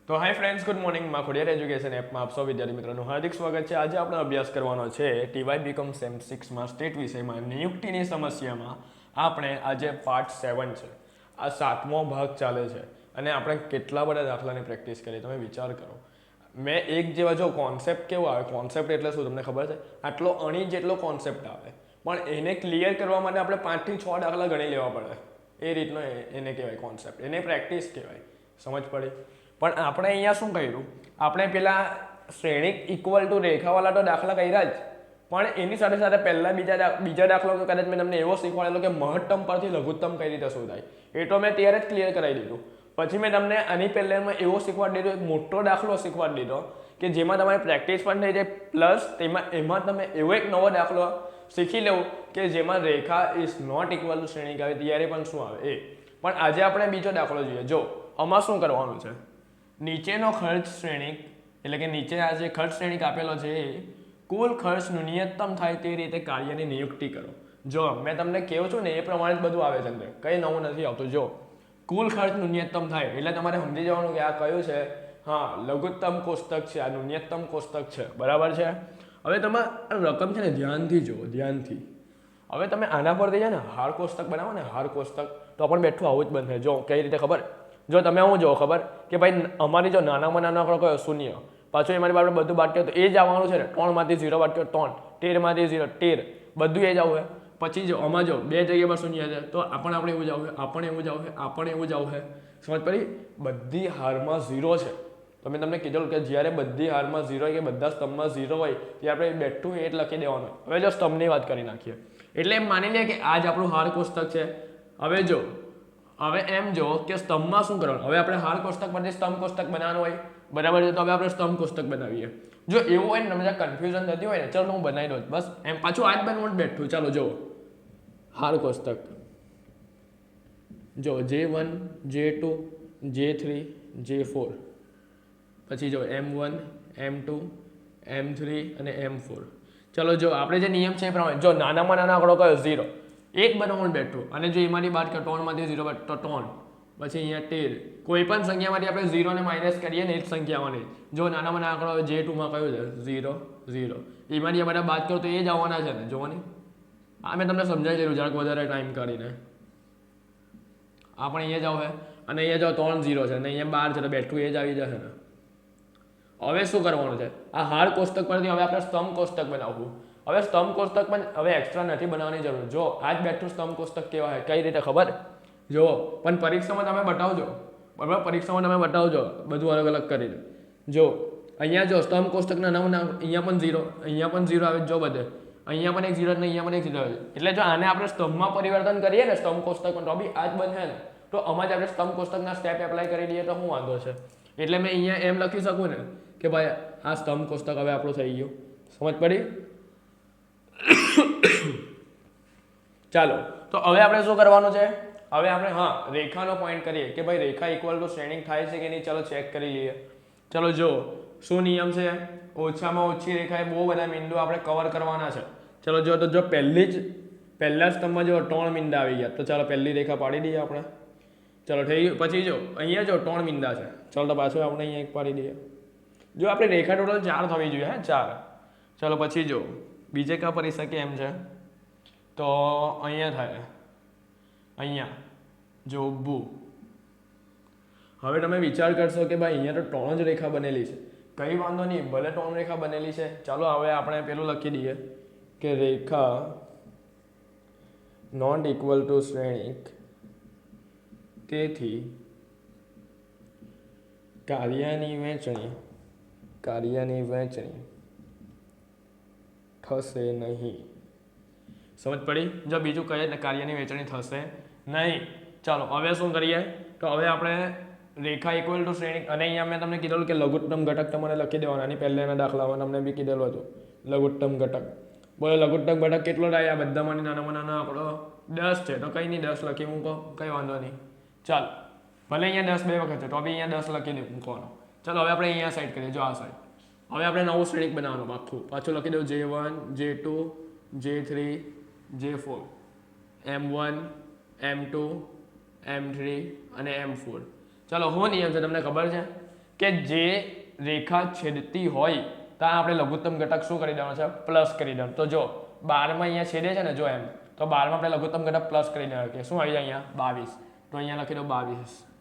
તો hi friends, good morning. માં Khodiyar education એપમાં આપ સૌ વિદ્યાર્થી મિત્રોનું હાર્દિક સ્વાગત છે. આજે આપણે અભ્યાસ કરવાનો છે ટીવાય બીકોમ સેમ 6માં સ્ટેટ વિષયમાં નિયુક્તિની સમસ્યામાં. આપણે આજે પાર્ટ 7 છે, આ 7મો ભાગ ચાલે છે અને આપણે કેટલા બધા દાખલાની પ્રેક્ટિસ કરી તમે વિચાર કરો. મેં એક જેવા જો કોન્સેપ્ટ કેવો આવે, કોન્સેપ્ટ એટલે શું તમને ખબર છે? આટલો અણી જેટલો કોન્સેપ્ટ આવે, પણ એને ક્લિયર કરવા માટે આપણે 5 થી 6 દાખલા ગણી લેવા પડે. એ રીતનો એને કહેવાય કોન્સેપ્ટ, એને પ્રેક્ટિસ કહેવાય. સમજ પડી? પણ આપણે અહીંયા શું કર્યું? આપણે પેલા શ્રેણિક ઇક્વલ ટુ રેખાવાળા તો દાખલા કર્યા જ, પણ એની સાથે સાથે પહેલા બીજા દાખલો તો કદાચ મેં તમને એવો શીખવાડેલો કે મહત્તમ પરથી લઘુત્તમ કઈ રીતે શોધાય. એ તો મેં ત્યારે જ ક્લિયર કરાવી દીધું. પછી મેં તમને આની પહેલાં એવો શીખવાડી દીધો, એક મોટો દાખલો શીખવાડી દીધો કે જેમાં તમારી પ્રેક્ટિસ પણ થઈ જાય, પ્લસ એમાં તમે એવો એક નવો દાખલો શીખી લેવું કે જેમાં રેખા ઇઝ નોટ ઇક્વલ ટુ શ્રેણિક આવે ત્યારે પણ શું આવે એ. પણ આજે આપણે બીજો દાખલો જોઈએ. જો આમાં શું કરવાનું છે, નીચેનો ખર્ચ શ્રેણિક એટલે કે નીચે આ જે ખર્ચ શ્રેણિક આપેલો છે એ કુલ ખર્ચ ન્યૂનતમ થાય તે રીતે કાર્યની નિયુક્તિ કરો. જો મેં તમને કહું છું ને એ પ્રમાણે જ બધું આવે છે, અંદર કંઈ નવું નથી આવતું. જો કુલ ખર્ચ ન્યૂનતમ થાય એટલે તમારે સમજી જવાનું કે આ કયું છે. હા, લઘુત્તમ કોષ્ટક છે, આ ન્યૂનતમ કોષ્ટક છે, બરાબર છે. હવે તમે રકમ છે ને ધ્યાનથી જુઓ, ધ્યાનથી. હવે તમે આના પરથી છે ને હાર કોષ્ટક બનાવો ને, હાર કોષ્ટક, તો પણ બેઠું આવું જ બનશે. જો કઈ રીતે ખબર? જો તમે હું જો ખબર કે ભાઈ અમારી જો નાનામાં નાનો આંકડો કયો? 0. પાછું એમારી પાસે બધું બાદ કર્યું તો એ જ આવવાનું છે ને. 3 માંથી 0 બાદ કર્યો 3, 13 માંથી 0 13, બધું એ જ આવશે. પછી જો આમાં જો બે જગ્યા પર 0 છે તો આપણે એવું જ આવશે, આપણે એવું જ આવશે, આપણે એવું જ આવશે. સમજ પડી? બધી હારમાં 0 છે. તો મેં તમને કીધું કે જ્યારે બધી હારમાં 0 કે બધા સ્તંભમાં 0 હોય ત્યારે આપણે બેઠું એ જ લખી દેવાનું. હવે જો સ્તંભની વાત કરી નાખીએ એટલે એમ માની લઈએ કે આ જ આપણું હાર કોષ્ટક છે. હવે જો હવે એમ જો કે સ્તંભમાં શું કરવાનું? હવે આપણે હાર કોષ્ટક પરથી સ્તંભ કોષ્ટક બનાવવાનું હોય, બરાબર છે. તો હવે આપણે સ્તંભ કોષ્ટક બનાવીએ. જો એવું હોય ને તમને કન્ફ્યુઝન થતી હોય ને, ચાલો હું બનાવી દઉં બસ એમ. પાછું આ જ બનવાનું બેઠું. ચાલો જો હાર કોષ્ટક જો J1 J2 J3 J4, પછી જો M1 M2 M3 અને M4. ચલો જો આપણે જે નિયમ છે એ પ્રમાણે જો નાનામાં નાનો આંકડો કયો? 0. એક બનાવવાનું બેઠું. અને જો એમાંથી બાદ કરો 3 માંથી 0 બાદ તો 3, પછી અહીંયા 13. કોઈ પણ સંખ્યામાંથી આપણે 0 ને માઇનસ કરીએ ને એ જ સંખ્યાઓને. જો નાનામાં નાનો આંકડો J2માં કયું છે? 0 0. એમાંથી આ બધા બાદ કરો તો એ જ આવવાના છે ને. જોવાની આ મેં તમને સમજાવી દીધું જરાક વધારે ટાઈમ કાઢીને. આ પણ અહીંયા જ આવશે અને અહીંયા જો 3 0 છે અને અહીંયા 12 છે તો બેઠું એ જ આવી જશે ને. હવે શું કરવાનું છે? આ હાર કોષ્ટક પરથી હવે આપણે સ્તંભ કોષ્ટક બનાવવું. હવે સ્તંભ કોષ્ટક પણ હવે એક્સ્ટ્રા નથી બનાવવાની જરૂર. જો આ જ બેઠું સ્તંભ કોષ્ટક કેવા છે, કઈ રીતે ખબર? જો પણ પરીક્ષામાં તમે બતાવજો, બરાબર? પરીક્ષામાં તમે બતાવજો બધું અલગ અલગ કરીને. જો અહીંયા જો સ્તંભ કોષ્ટકના નામ અહીંયા પણ 0, અહીંયા પણ 0 આવે. જો બધે અહીંયા પણ એક 0 અને અહીંયા પણ એક 0 આવે. એટલે જો આને આપણે સ્તંભમાં પરિવર્તન કરીએ ને સ્તંભ કોષ્ટકમાં તો બી આ જ બનશે ને. તો આમાં જ આપણે સ્તંભ કોષ્ટકના સ્ટેપ એપ્લાય કરી દઈએ તો શું વાંધો છે? એટલે મેં અહીંયા એમ લખી શકું ને કે ભાઈ આ સ્તંભ કોષ્ટક હવે આપણું થઈ ગયું. સમજ પડી? ચાલો તો હવે આપણે શું કરવાનું છે? હવે આપણે રેખાનો પોઈન્ટ કરીએ કે ભાઈ રેખા ઇક્વલ ટુ શ્રેણિક થાય છે કે નહીં. ચલો ચેક કરી લઈએ. ચલો જો શું નિયમ છે? ઓછામાં ઓછી રેખાએ બહુ બધા બિંદુ આપણે કવર કરવાના છે. ચલો જો તો જો પહેલા સ્તંભમાં જો 3 બિંદુ આવી ગયા તો ચાલો પહેલી રેખા પાડી દઈએ આપણે. ચલો થઈ ગયું. પછી જો અહીંયા જો 3 બિંદુ છે. ચલો તો પાછું આપણે અહીંયા એક પાડી દઈએ. જો આપણે રેખા ટોટલ 4 થવી જોઈએ. 4. ચલો પછી જો બીજે ક્યાં પડી શકે એમ છે તો અહીંયા થાય, અહીંયા જો ઊભું. હવે તમે વિચાર કરશો કે ભાઈ અહીંયા તો 3 જ રેખા બનેલી છે. કંઈ વાંધો નહીં, ભલે 3 રેખા બનેલી છે. ચાલો હવે આપણે પેલું લખી દઈએ કે રેખા નોટ ઇક્વલ ટુ શ્રેણિક, તેથી કાર્યની વહેંચણી થશે નહીં. સમજ પડી? જો બીજું કહીએ ને કાર્યની વહેંચણી થશે નહીં. ચાલો હવે શું કરીએ? તો હવે આપણે રેખા ઇક્વલ ટુ શ્રેણિક અને અહીંયા મેં તમને કીધેલું કે લઘુત્તમ ઘટક તમારે લખી દેવાના. આની પહેલાના દાખલામાં તમને બી કીધેલું હતું લઘુત્તમ ઘટક. બોલો લઘુત્તમ ઘટક કેટલો થાય? આ બધામાંથી નાનામાં નાનો આંકડો 10 છે તો કંઈ નહીં 10 લખી મૂકો, કંઈ વાંધો નહીં. ચાલો ભલે અહીંયા 10 બે વખત છે તો બી અહીંયા 10 લખી મૂકવાનો. ચાલો હવે આપણે અહીંયા સાઈડ કરીએ. જો આ સાઈડ હવે આપણે નવું શ્રેણિક બનાવવાનું આખું. પાછું લખી દઉં J1 J2 J3 J4 M1 M2 M3 અને M4. ચાલો શું નિયમ છે તમને ખબર છે? કે જે રેખા છેદતી હોય ત્યાં આપણે લઘુત્તમ ઘટક શું કરી દેવાનો છે પ્લસ કરી દેવાનો તો જો 12 માં અહીંયા છેદે છે ને જો એમ તો 12 માં આપણે લઘુત્તમ ઘટક પ્લસ કરી દેવાનો કે શું આવી જાય અહીંયા 22 તો અહીંયા લખી દો 22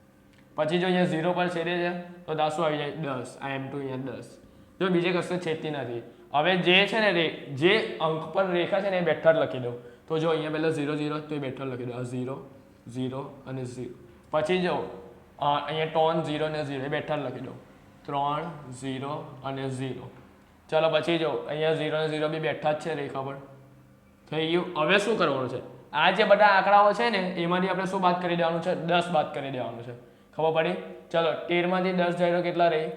પછી જો અહીંયા 0 પર છેદે છે તો ત્યાં શું આવી જાય 10 આ m2 અહીંયા 10 જો બીજે કશે છેદતી નથી હવે જે છે ને જે અંક પર રેખા છે ને એ બેઠા લખી દો તો જો અહીંયા પહેલા 0 0 તો એ બેઠા લખી દો આ 0 0 અને 0 પછી જો અહીંયા ટોન 0 ને 0 એ બેઠા લખી દો 3 0 અને 0 ચાલો પછી જો અહીંયા 0 ને 0 બી બેઠા જ છે રેખા પર થઈ ગયું હવે શું કરવાનું છે આ જે બધા આંકડાઓ છે ને એમાંથી આપણે શું બાદ કરી દેવાનું છે 10 બાદ કરી દેવાનું છે ખબર પડી ચલો 13 માંથી 10 જાય તો કેટલા રહી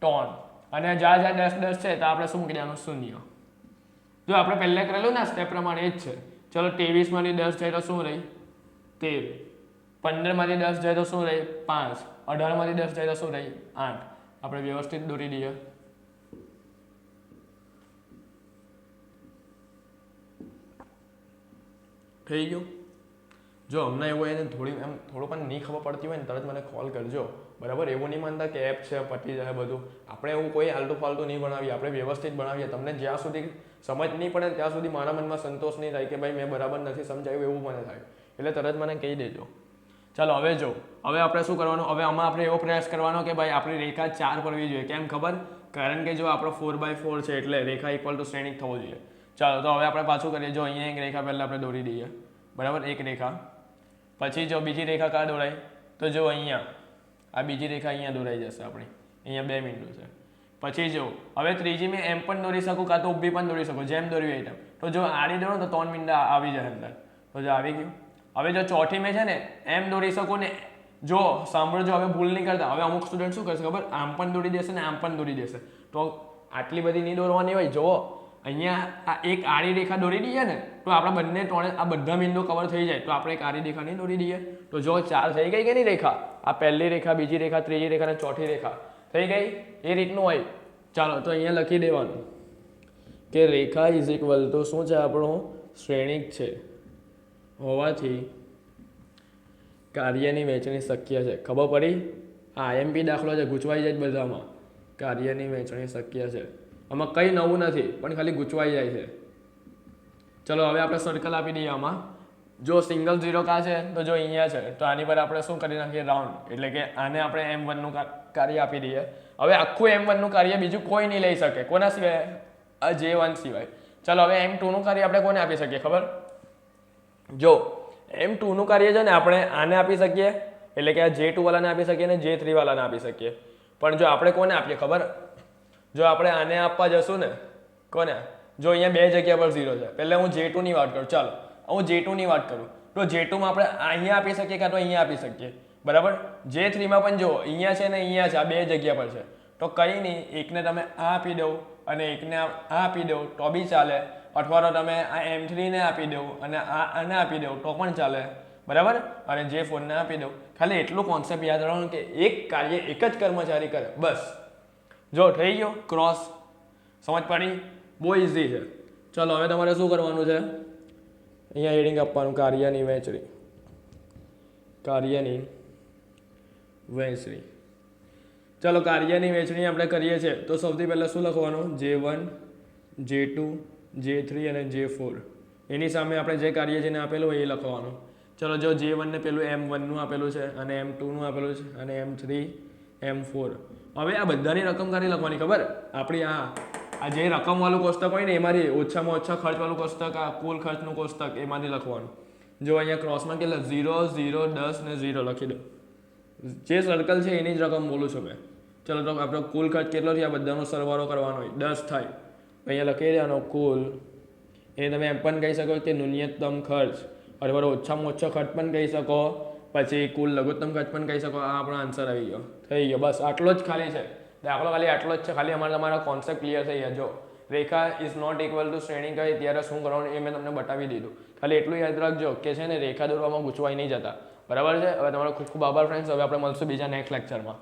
ટોન અને જ્યાં જ્યાં 10 10 છે તો આપણે શું મૂકી દેવાનું શૂન્ય જો આપણે પહેલા કરેલું ને સ્ટેપ પ્રમાણે એ જ છે ચલો 23 માંથી 10 જાય તો શું રહી 13 15 માંથી 10 જાય તો શું રહી 5 18 માંથી 10 જાય તો શું રહી 8 આપણે વ્યવસ્થિત દોરી દઈએ થઈ ગયું જો અમને એવું એને થોડું પણ નહીં ખબર પડતી હોય ને તરત મને કોલ કરજો બરાબર એવું નહીં માનતા કે એપ છે પતી જાય બધું આપણે એવું કોઈ આલટુ ફાલતુ નહીં બનાવીએ આપણે વ્યવસ્થિત બનાવીએ તમને જ્યાં સુધી સમજ નહીં પડે ત્યાં સુધી મારા મનમાં સંતોષ નહીં થાય કે ભાઈ મેં બરાબર નથી સમજાવ્યું એવું મને થાય એટલે તરત મને કહી દેજો ચાલો હવે જો હવે આપણે શું કરવાનું હવે આમાં આપણે એવો પ્રયાસ કરવાનો કે ભાઈ આપણી રેખા 4 પડવી જોઈએ કેમ ખબર કારણ કે જો આપણો 4/4 છે એટલે રેખા ઇક્વલ ટુ શ્રેણિક થવો જોઈએ ચાલો તો હવે આપણે પાછું કરીએ જો અહીંયા એક રેખા પહેલા આપણે દોરી દઈએ બરાબર એક રેખા પછી જો બીજી રેખા કા દોરાય તો જો અહીંયા આ બીજી રેખા અહીંયા દોરાઈ જશે આપણી અહીંયા 2 બિંદુ છે પછી જો હવે ત્રીજી મેં એમ પણ દોરી શકું કાં તો ઊભી પણ દોરી શકું જેમ દોરવી હોય તેમ તો જો આડી દોરો તો 3 બિંદુ આવી જાય અંદર તો જો આવી ગયું હવે જો ચોથી મેં છે ને એમ દોરી શકું ને જો સાંભળજો હવે ભૂલ નહીં કરતા હવે અમુક સ્ટુડન્ટ શું કરશે ખબર આમ પણ દોરી દેશે ને આમ પણ દોરી દેશે તો આટલી બધી નહીં દોરવાની હોય જો અહીંયા આ એક આડી રેખા દોરી દઈએ ને તો આપણા બંને ત્રણે આ બધા બિંદુ કવર થઈ જાય તો આપણે એક આડી રેખા નહીં દોરી દઈએ તો જો 4 થઈ ગઈ કે નહીં રેખા આ પહેલી રેખા બીજી રેખા ત્રીજી રેખા અને ચોથી રેખા થઈ ગઈ એ રીતનું હોય ચાલો તો અહીંયા લખી દેવાનું કે રેખા ઇઝ ઇક્વલ ટુ શું છે આપણું શ્રેણિક છે હોવાથી કાર્યની વહેંચણી શક્ય છે ખબર પડી આ આઈએમપી દાખલો છે ગૂંચવાઈ જાય બધામાં કાર્યની વહેંચણી શક્ય છે આમાં કંઈ નવું નથી પણ ખાલી ગૂંચવાઈ જાય છે ચલો હવે આપણે સર્કલ આપી દઈએ આમાં જો સિંગલ 0 કા છે તો જો અહીંયા છે તો આની પર આપણે શું કરી નાખીએ રાઉન્ડ એટલે કે આને આપણે m1 નું કાર્ય આપી દઈએ હવે આખું m1 નું કાર્ય બીજું કોઈ નહીં લઈ શકે કોના સિવાય આ j1 સિવાય ચલો હવે m2 નું કાર્ય આપણે કોને આપી શકીએ ખબર જો m2 નું કાર્ય છે ને આપણે આને આપી શકીએ એટલે કે આ j2 વાળાને આપી શકીએ અને j3 વાળાને આપી શકીએ પણ જો આપણે કોને આપીએ ખબર જો આપણે આને આપવા જશું ને કોને જો અહીંયા બે જગ્યા પર 0 છે પહેલા હું j2 ની વાત કરું ચાલો હું j2 ની વાત કરું તો j2 માં આપણે અહીંયા આપી શકીએ કાં તો અહીંયા આપી શકીએ બરાબર j3 માં પણ જો અહીંયા છે ને અહીંયા છે આ બે જગ્યા પર છે તો કંઈ નહીં એકને તમે આ આપી દો અને એકને આ આપી દો તો બી ચાલે અથવા તો તમે આ m3 ને આપી દો અને આને આપી દો તો પણ ચાલે બરાબર અને j4 ને આપી દો ખાલી એટલું કોન્સેપ્ટ યાદ રાખવાનું કે એક કાર્ય એક જ કર્મચારી કરે બસ જો થઈ ગયો ક્રોસ સમજ પડી બહુ ઇઝી છે ચલો હવે તમારે શું કરવાનું છે અહીંયા હેડિંગ આપવાનું કાર્યની વહેંચણી ચલો કાર્યની વહેંચણી આપણે કરીએ છીએ તો સૌથી પહેલાં શું લખવાનું J1 J2 J3 અને J4 એની સામે આપણે જે કાર્ય જેને આપેલું હોય એ લખવાનું ચલો જો J1 ને પેલું m1 નું આપેલું છે અને m2 નું આપેલું છે અને m3 m4 હવે આ બધાની રકમ કાઢી લખવાની ખબર આપણી આ જે રકમ વાળું કોષ્ટક હોય ને એમાંથી ઓછામાં ઓછા ખર્ચ વાળું કોષ્ટક આ કુલ ખર્ચનું કોષ્ટક એમાંથી લખવાનું જો અહીંયા ક્રોસમાં કેટલા 0 0 10 ને 0 લખી દો જે સર્કલ છે એની જ રકમ બોલું છું મેં ચલો તો આપણો કુલ ખર્ચ કેટલો છે આ બધાનો સરવાળો કરવાનો હોય 10 થાય અહીંયા લખી દેવાનો કુલ એ તમે એમ પણ કહી શકો કે ન્યૂનતમ ખર્ચ અથવા ઓછામાં ઓછો ખર્ચ પણ કહી શકો પછી કુલ લઘુત્તમ ખર્ચ પણ કહી શકો આ આપણો આન્સર આવી ગયો થઈ ગયો બસ આટલો જ ખાલી છે દાખલો ખાલી આટલો જ છે ખાલી અમારે તમારા કોન્સેપ્ટ ક્લિયર થઈ ગયા જો રેખા ઇઝ નોટ ઇક્વલ ટુ શ્રેણી કહે ત્યારે શું કરવાનું એ મેં તમને બતાવી દીધું ખાલી એટલું યાદ રાખજો કે છે ને રેખા દોરવામાં ગૂંચવાઈ નહીં જતા બરાબર છે હવે તમારો ખૂબ ખૂબ આભાર ફ્રેન્ડ્સ હવે આપણે મળશું બીજા નેક્સ્ટ લેક્ચરમાં